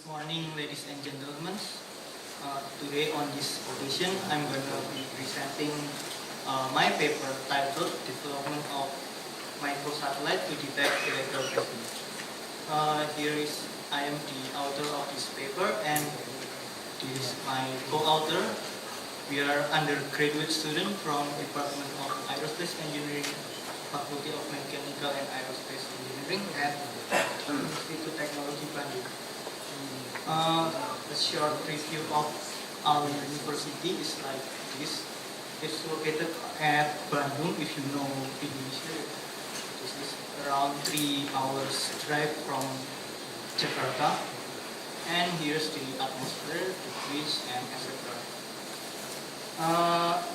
morning, ladies and gentlemen. Today on this occasion, I'm going to be presenting my paper titled Development of Microsatellite to Detect Electron Gravity. I am the author of this paper, and this is my co-author. We are undergraduate student from Department of Aerospace Engineering, Faculty of Mechanical and Aerospace Engineering at Institute Technology Bandung. A short review of our university is like this. It's located at Bandung. If you know Indonesia, this is around 3 hours drive from Jakarta. And here's the atmosphere, the beach, and etc.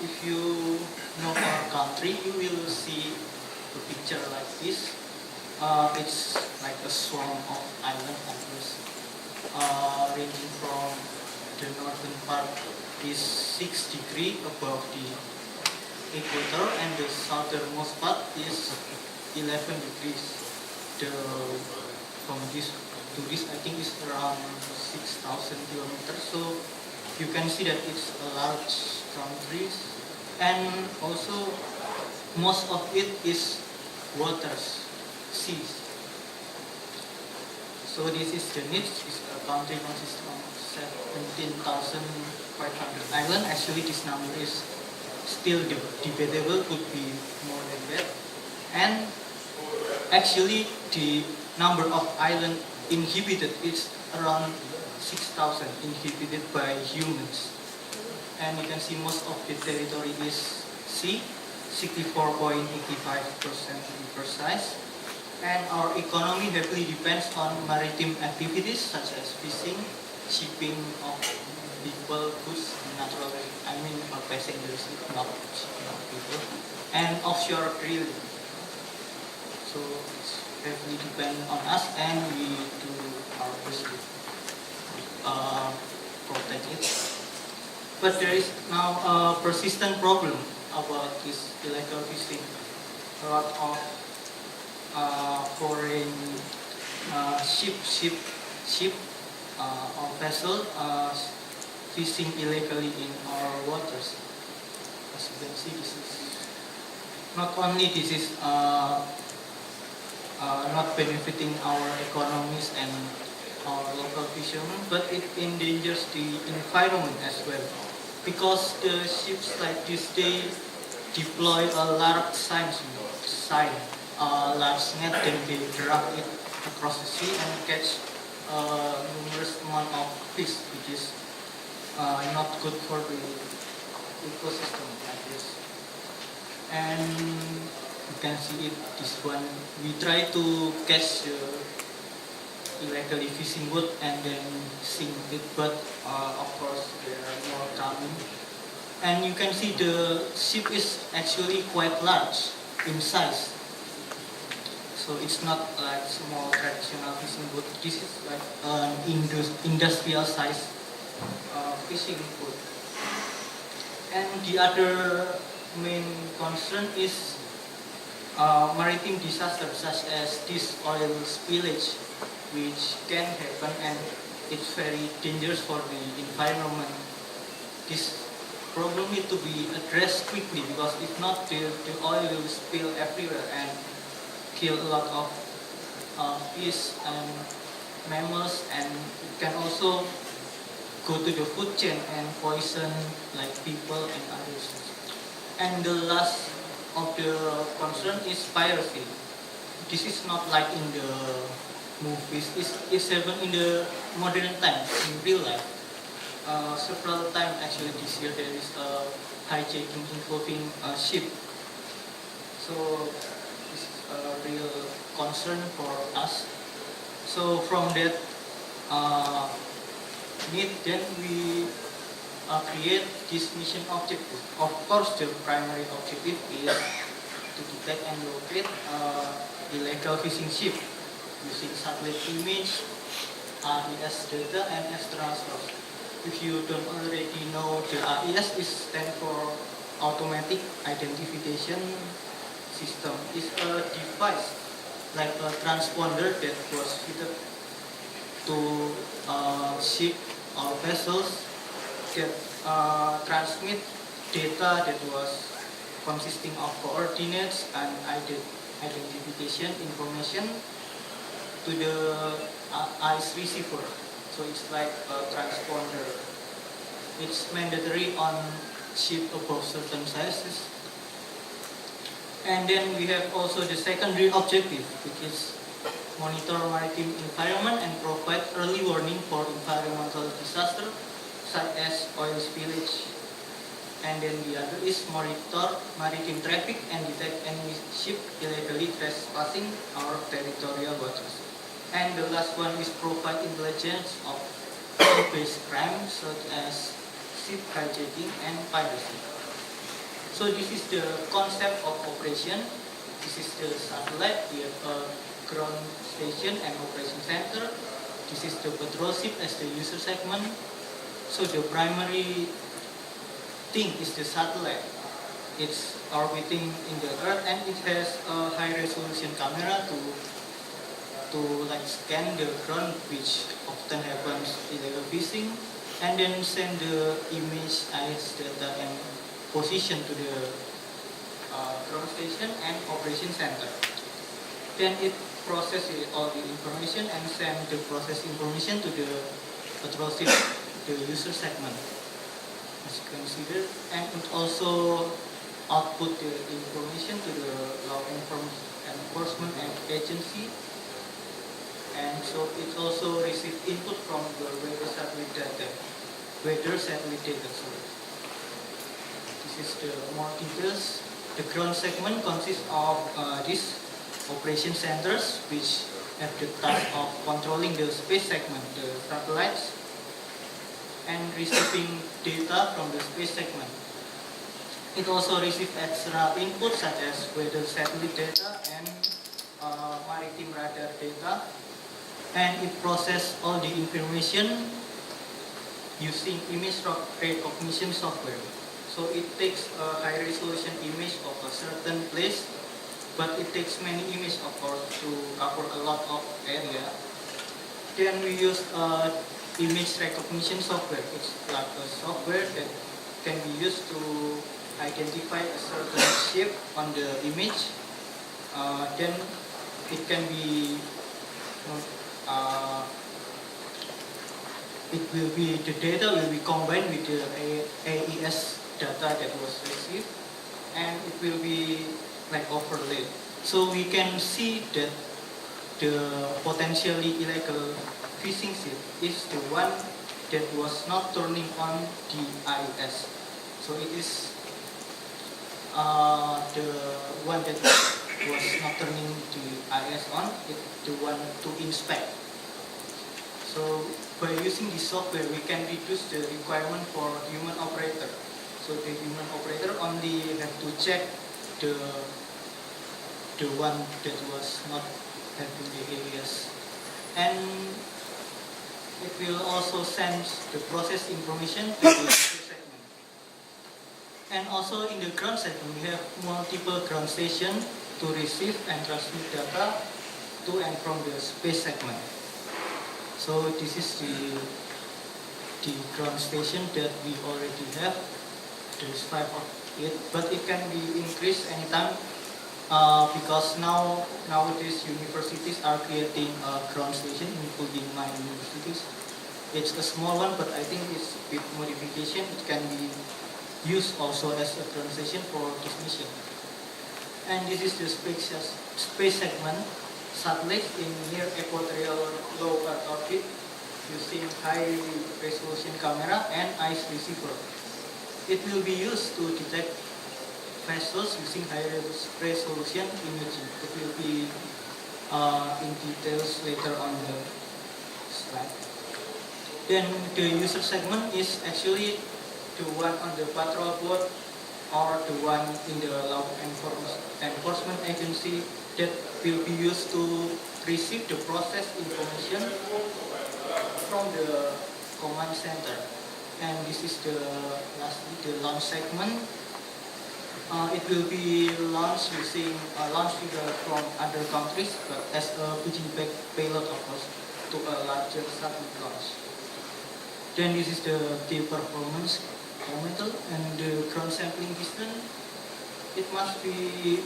If you know our country, you will see a picture like this. It's like a swarm of islands, ranging from the northern part is 6 degrees above the equator, and the southernmost part is 11 degrees. From this to this, I think, is around 6,000 kilometers. So you can see that it's a large country, and also most of it is waters, seas. So this is the niche. This country consists of 17,500 islands. Actually, this number is still debatable, could be more than that. And actually, the number of islands inhabited is around 6,000 inhabited by humans. And you can see most of the territory is sea, 64.85% to be precise. And our economy heavily depends on maritime activities such as fishing, shipping of people, goods, natural, passengers, not people, and offshore drilling. So it's heavily dependent on us, and we do our best to protect it. But there is now a persistent problem about this illegal fishing. A lot of foreign ship or vessel fishing illegally in our waters. As you can see, this is not only not benefiting our economies and our local fishermen, but it endangers the environment as well. Because the ships like this, they deploy a large large net, then they drag it across the sea and catch numerous amount of fish, which is not good for the ecosystem like this. And you can see it, this one. We try to catch illegally fishing boat and then sink it, but of course there are more coming. And you can see the ship is actually quite large in size. So it's not like small traditional fishing boat. This is like an industrial size fishing boat. And the other main concern is maritime disasters such as this oil spillage, which can happen, and it's very dangerous for the environment. This problem needs to be addressed quickly, because if not, the oil will spill everywhere and kill a lot of fish and mammals, and it can also go to the food chain and poison like people and others. And the last of the concern is piracy. This is not like in the movies. It's even in the modern times, in real life. Several times actually this year there is a hijacking involving a ship. So this is a real concern for us. So from that need, then we create this mission objective. Of course, the primary objective is to detect and locate illegal fishing ship using satellite image, AIS data, and external source. If you don't already know, the AIS is stand for Automatic Identification System. It's a device like a transponder that was fitted to ship or vessels that transmit data that was consisting of coordinates and identification information to the ice receiver. So it's like a transponder. It's mandatory on ship above certain sizes. And then we have also the secondary objective, which is monitor maritime environment and provide early warning for environmental disaster such as oil spillage. And then the other is monitor maritime traffic and detect any ship illegally trespassing our territorial waters. And the last one is provide intelligence of sea-based crime such as ship hijacking and piracy. So this is the concept of operation. This is the satellite. We have a ground station and operation center. This is the patrol ship as the user segment. So the primary thing is the satellite. It's orbiting in the Earth and it has a high resolution camera to like scan the ground, which often happens illegal fishing, and then send the image, ice data and position to the ground station and operation center. Then it processes all the information and send the process information to the patrol ship, the user segment, as you can see there. And it also output the information to the law enforcement agency. And so it also receives input from the weather satellite data. Sorry. This is the more details. The ground segment consists of these operation centers, which have the task of controlling the space segment, the satellites, and receiving data from the space segment. It also receives extra input such as weather satellite data and maritime radar data, and it processes all the information using image recognition software. So it takes a high resolution image of a certain place, but it takes many images of course to cover a lot of area. Then we use image recognition software. It's like a software that can be used to identify a certain shape on the image. Then it can be the data will be combined with the AES data that was received, and it will be like overlaid. So we can see that the potentially illegal fishing ship is the one that was not turning on the IS. So it is the one that was not turning the IS on, it's the one to inspect. So by using this software, we can reduce the requirement for human operator. So the human operator only have to check the one that was not having the AES, and it will also send the process information to the user segment. And also in the ground segment, we have multiple ground stations to receive and transmit data to and from the space segment. So this is the ground station that we already have. There is 5 of it, but it can be increased anytime because nowadays universities are creating a ground station, including my universities. It's a small one, but I think it's with modification. It can be used also as a ground station for this mission. And this is the space segment. Satellite in near equatorial low Earth orbit using high resolution camera and ice receiver. It will be used to detect vessels using high resolution imaging. It will be in details later on the slide. Then the user segment is actually the one on the patrol boat or the one in the law enforcement agency that will be used to receive the process information from the command center. And this is the launch segment. It will be launched using from other countries, but as a pigeon payload, of course. to a larger satellite launch. Then this is the key performance parameter, and the ground sampling distance, it must be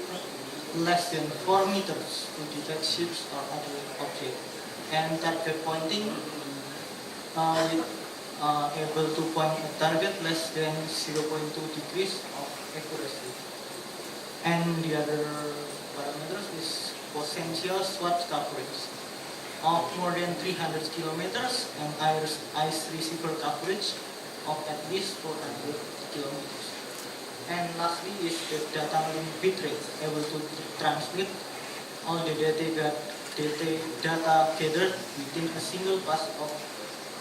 less than 4 meters to detect ships or other objects. And target pointing, able to point a target less than 0.2 degrees of accuracy. And the other parameters is potential SWAT coverage of more than 300 kilometers and ice receiver coverage of at least 400 kilometers. And lastly is the data link bitrate, able to transmit all the data gathered within a single pass of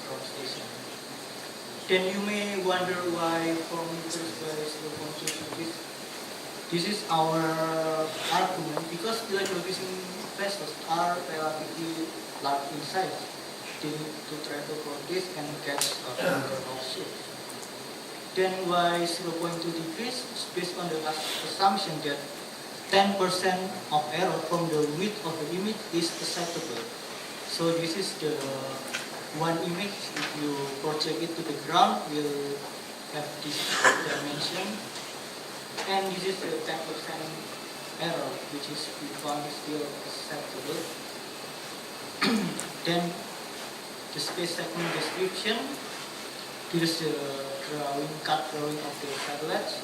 ground station. Then you may wonder why 4 meters by 0.2 degrees. This is our argument because electrofishing vessels are relatively large in size. They need to travel for this and catch a number of ships. Then why 0.2 degrees is based on the assumption that 10% of error from the width of the image is acceptable. So this is the one image. If you project it to the ground, will have this dimension. And this is the 10% error, which is we found is still acceptable. Then the space segment description. Here is the cut drawing of the satellites.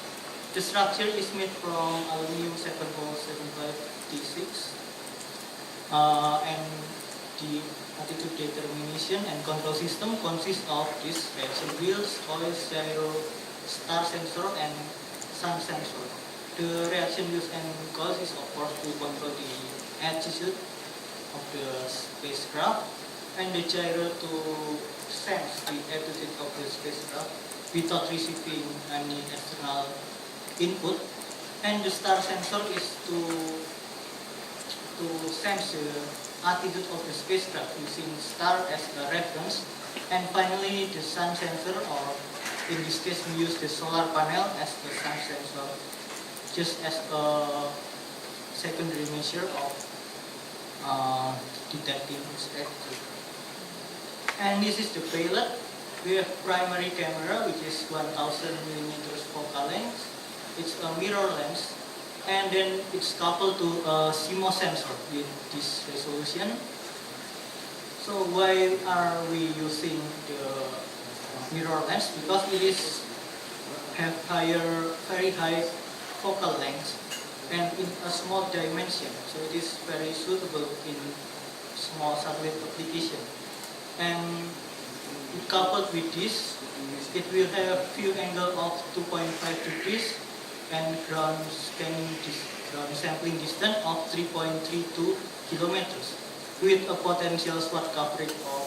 The structure is made from aluminum 7.75T6, and the altitude determination and control system consists of this reaction wheels, oil, gyro, star sensor, and sun sensor. The reaction wheels and coils is of course to control the altitude of the spacecraft, and the gyro to sense the altitude of the spacecraft without receiving any external input, and the star sensor is to sense the altitude of the spacecraft using star as a reference, and finally the sun sensor, or in this case we use the solar panel as the sun sensor, just as a secondary measure of detecting its altitude. And this is the payload. We have primary camera, which is 1000 millimeters focal length. It's a mirror lens, and then it's coupled to a CMOS sensor with this resolution. So why are we using the mirror lens? Because it is have very high focal length and in a small dimension. So it is very suitable in small satellite application. And coupled with this, it will have view angle of 2.5 degrees and ground sampling distance of 3.32 kilometers with a potential SWAT coverage of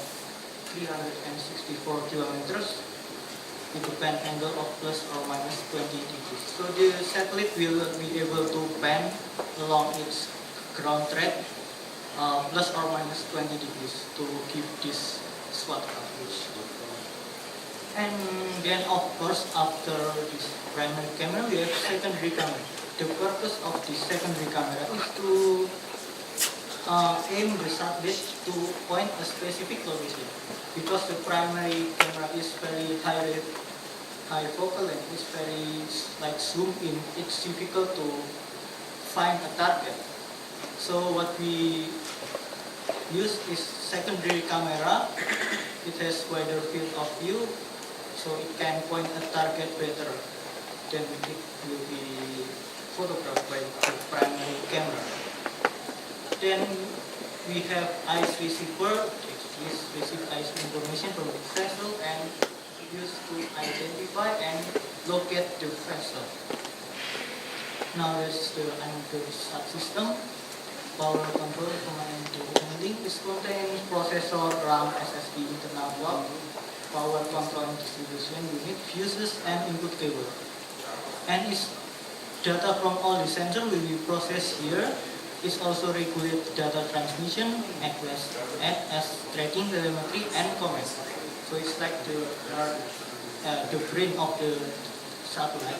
364 kilometers with a pan angle of plus or minus 20 degrees. So the satellite will be able to pan along its ground track plus or minus 20 degrees to give this SWAT coverage. And then of course after this primary camera we have secondary camera. The purpose of this secondary camera is to aim the satellite to point a specific location. Because the primary camera is very high focal length, is very like zoom in, it's difficult to find a target. So what we use is secondary camera. It has wider field of view, so it can point a target better than it will be photographed by the primary camera. Then we have ice receiver. This receive ice information from the vessel and used to identify and locate the vessel. Now there's the anchor subsystem. Power control command to handling. This contains processor, RAM, SSD, internal block, power control and distribution unit, fuses, and input cable. And its data from all the sensors will be processed here. It also regulates data transmission, act as tracking, telemetry, and command. So it's like the brain of the satellite.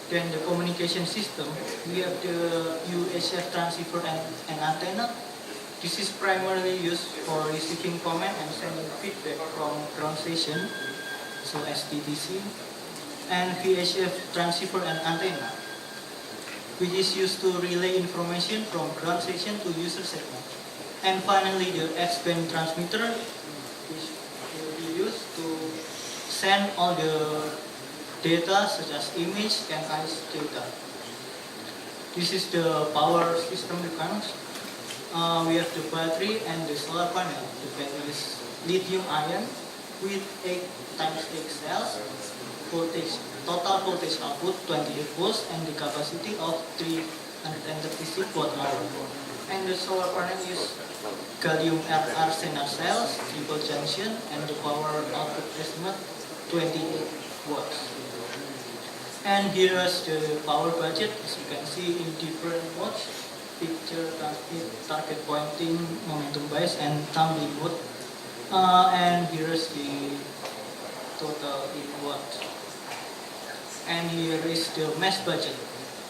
Then the communication system, we have the UHF transceiver and antenna. This is primarily used for receiving command and sending feedback from ground station, so STTC, and VHF transceiver and antenna, which is used to relay information from ground station to user segment. And finally, the X-band transmitter, which will be used to send all the data such as image and ice data. This is the power system requirements. We have the battery and the solar panel. The battery is lithium ion with 8 times 8 cells, total voltage output 28 volts, and the capacity of 336 watt-hour. And the solar panel is gallium arsenide cells, triple junction, and the power output estimate 28 watts. And here is the power budget, as you can see in different modes: picture, transmit, target pointing, momentum bias, and tumbling mode. And here is the total in watt. And here is the mesh budget.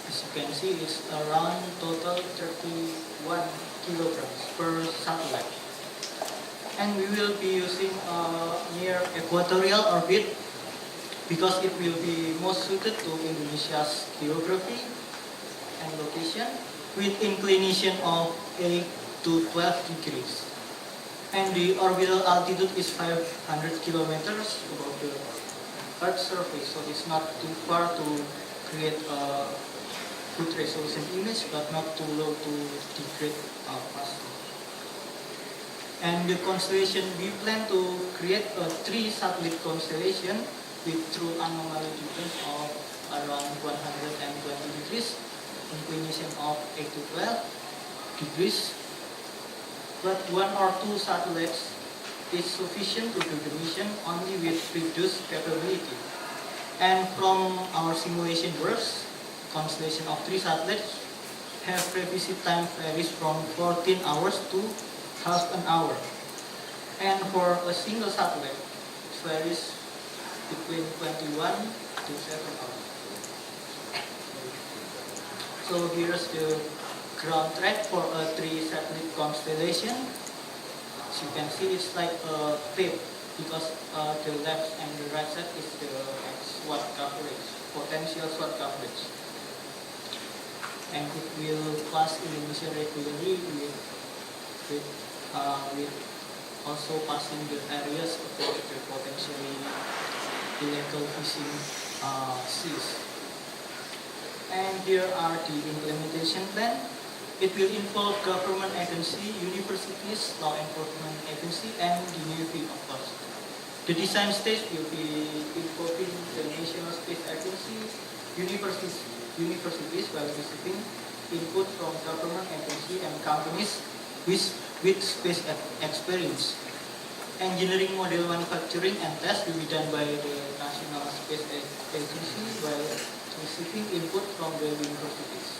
As you can see, it's around total 31 kilograms per satellite. And we will be using near equatorial orbit because it will be most suited to Indonesia's geography and location, with inclination of 8 to 12 degrees. And the orbital altitude is 500 kilometers above the Earth's surface, so it's not too far to create a good resolution image, but not too low to degrade faster. And the constellation, we plan to create a 3-satellite constellation with true anomaly difference of around 120 degrees, inclination of 8 to 12 degrees. But 1 or 2 satellites is sufficient to do the mission only with reduced capability. And from our simulation works, constellation of 3 satellites have revisit time varies from 14 hours to half an hour. And for a single satellite, it varies between 21 to 7 hours. So here's the ground track for a 3-satellite constellation. As you can see, it's like a tape because the left and the right side is the SWOT coverage, potential SWOT coverage. And it will pass Indonesia regularly with also passing the areas of the potentially illegal fishing seas. And here are the implementation plan. It will involve government agency, universities, law enforcement agency, and the Navy, of course. The design stage will be involving the National Space Agency, universities while receiving input from government agency and companies with space experience. Engineering, model manufacturing, and test will be done by the National Space Agency while receiving input from the universities.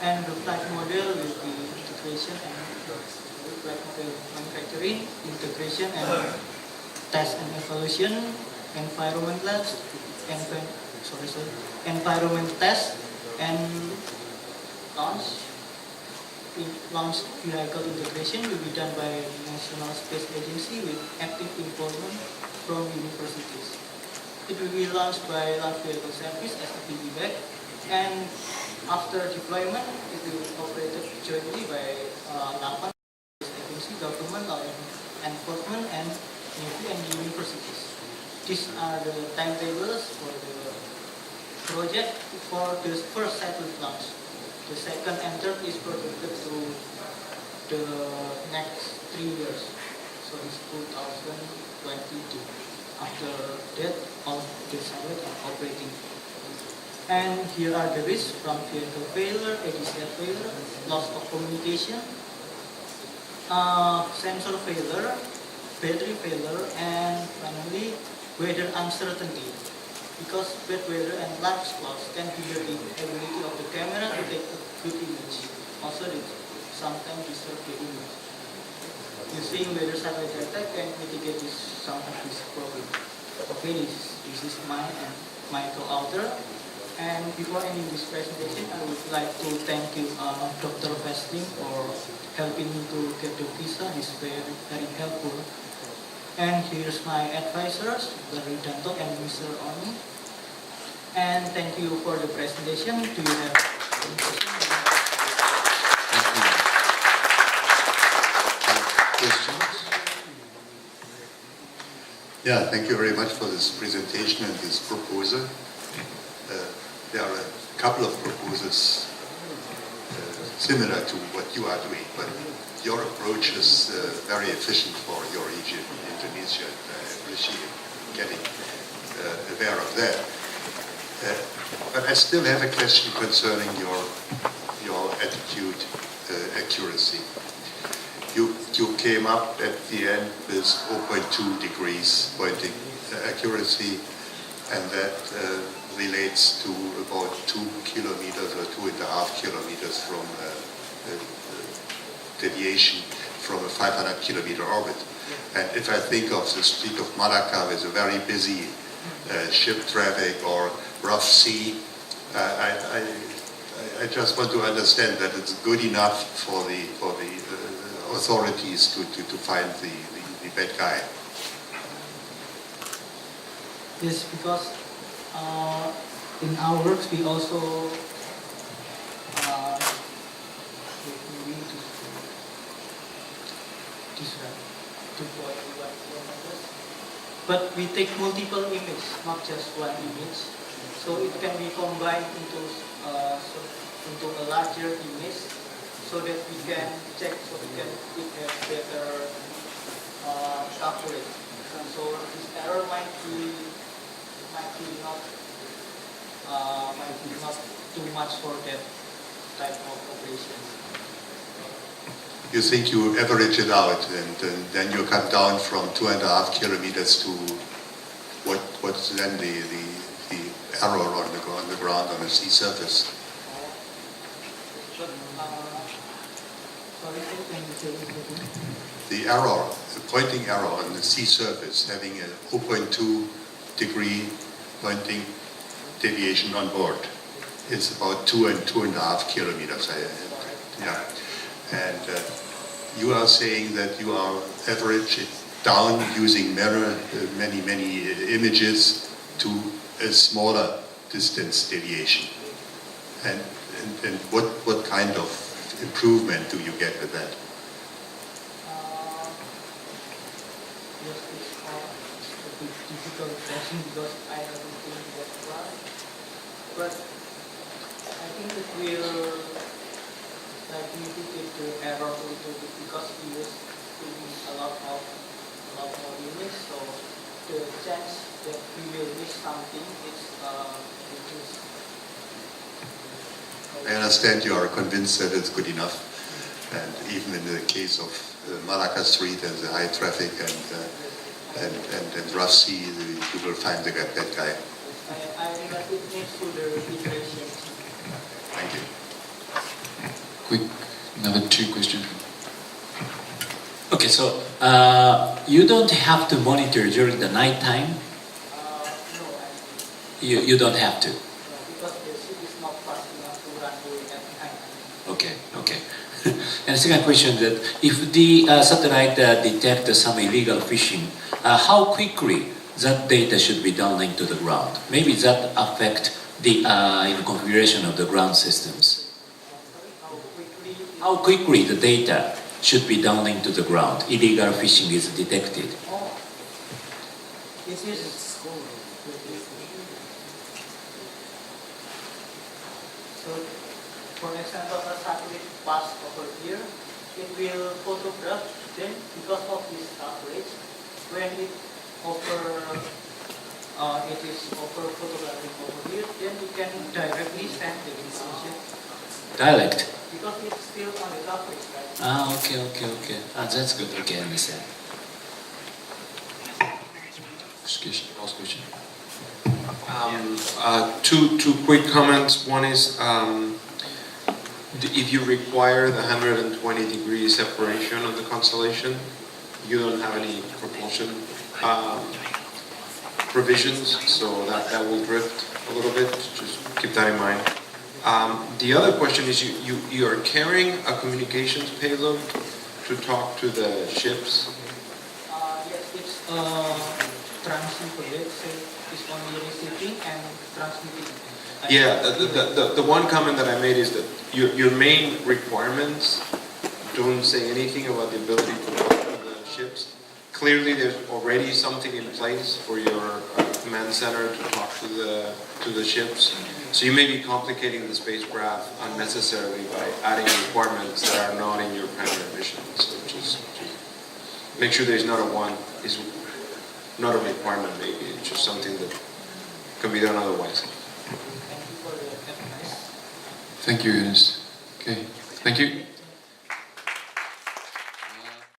And the flight model will be integration and flight model manufacturing, integration and test and evaluation, environment test, and launch vehicle integration will be done by the National Space Agency with active involvement from universities. It will be launched by Launch Vehicle Service as a piggyback, and after deployment, it will be operated jointly by NAPAN, agency, government, law enforcement, and Navy and universities. These are the timetables for the project for the first satellite launch. The second and third is projected to the next 3 years, so it's 2022. After that, all the satellites are operating. And here are the risks from vehicle failure, ADCL failure, loss of communication, sensor failure, battery failure, and finally weather uncertainty. Because bad weather and large clouds can hinder the ability of the camera to take a good image. Also, they sometimes disturb the image. Using weather satellite data can mitigate some of this problem. Okay, this is my co-author. And before ending this presentation, I would like to thank you, Dr. Westling, for helping me to get the visa. It's very, very helpful. And here's my advisors, Dr. Ridanto and Mr. Oni. And thank you for the presentation. Do you have any questions? Questions? Yeah, thank you very much for this presentation and this proposal. There are a couple of proposals similar to what you are doing, but your approach is very efficient for your region, Indonesia. I appreciate getting aware of that. But I still have a question concerning your attitude accuracy. You came up at the end with 0.2 degrees pointing accuracy, and that relates to about 2 kilometers or 2.5 kilometers from deviation from a 500 kilometer orbit. And if I think of the Strait of Malacca with a very busy ship traffic or rough sea, I just want to understand that it's good enough for the authorities to find the bad guy. Yes, because in our works we also but we take multiple images, not just one image. So it can be combined into a larger image, so that we can check, so we can have better calculate. So this error might be not too much for that type of operation. You think you average it out, and then you come down from 2.5 kilometers to what's then the error on the ground on the sea surface? The error, the pointing error on the sea surface, having a 0.2 degree pointing deviation on board, is about 2.5 kilometers. Yeah. And you are saying that you are average it down using many images to a smaller distance deviation. And what kind of improvement do you get with that? Yes, it's a bit difficult question because I haven't been that far. But I think it will mitigate the error a little bit because we use a lot more units, so the chance that we will miss something is reduced. I understand you are convinced that it's good enough, and even in the case of Malacca Street and the high traffic and rough sea, you will find the bad guy. I think that it needs to the iteration. Thank you. Quick, another 2 questions. Okay, so you don't have to monitor during the night time? No, You don't have to? because the ship is not fast enough to run during that night. Okay. And the second question, that if the satellite detects some illegal fishing, how quickly that data should be downlinked to the ground? Maybe that affect the configuration of the ground systems. How quickly the data should be downlinked to the ground? Illegal fishing is detected. This is so, for example, a satellite pass over here, it will photograph. Then, because of this coverage, when it is photographing over here, then we can directly send the information. Direct. Because it's still on the coverage, right? Okay. That's good. Okay, I understand. Last question. Two quick comments. One is, if you require the 120 degree separation of the constellation, you don't have any propulsion. provisions, so that will drift a little bit. Just keep that in mind. The other question is you are carrying a communications payload to talk to the ships. Yes, it's transmitted. So it's only receiving and transmitting. Yeah, the one comment that I made is that your main requirements don't say anything about the ability to talk to the ships. Clearly, there's already something in place for your command center to talk to the ships. So you may be complicating the spacecraft unnecessarily by adding requirements that are not in your primary mission. So just make sure there's not is not a requirement maybe. It's just something that can be done otherwise. Thank you for the advice. Thank you, Ernest. Okay, thank you.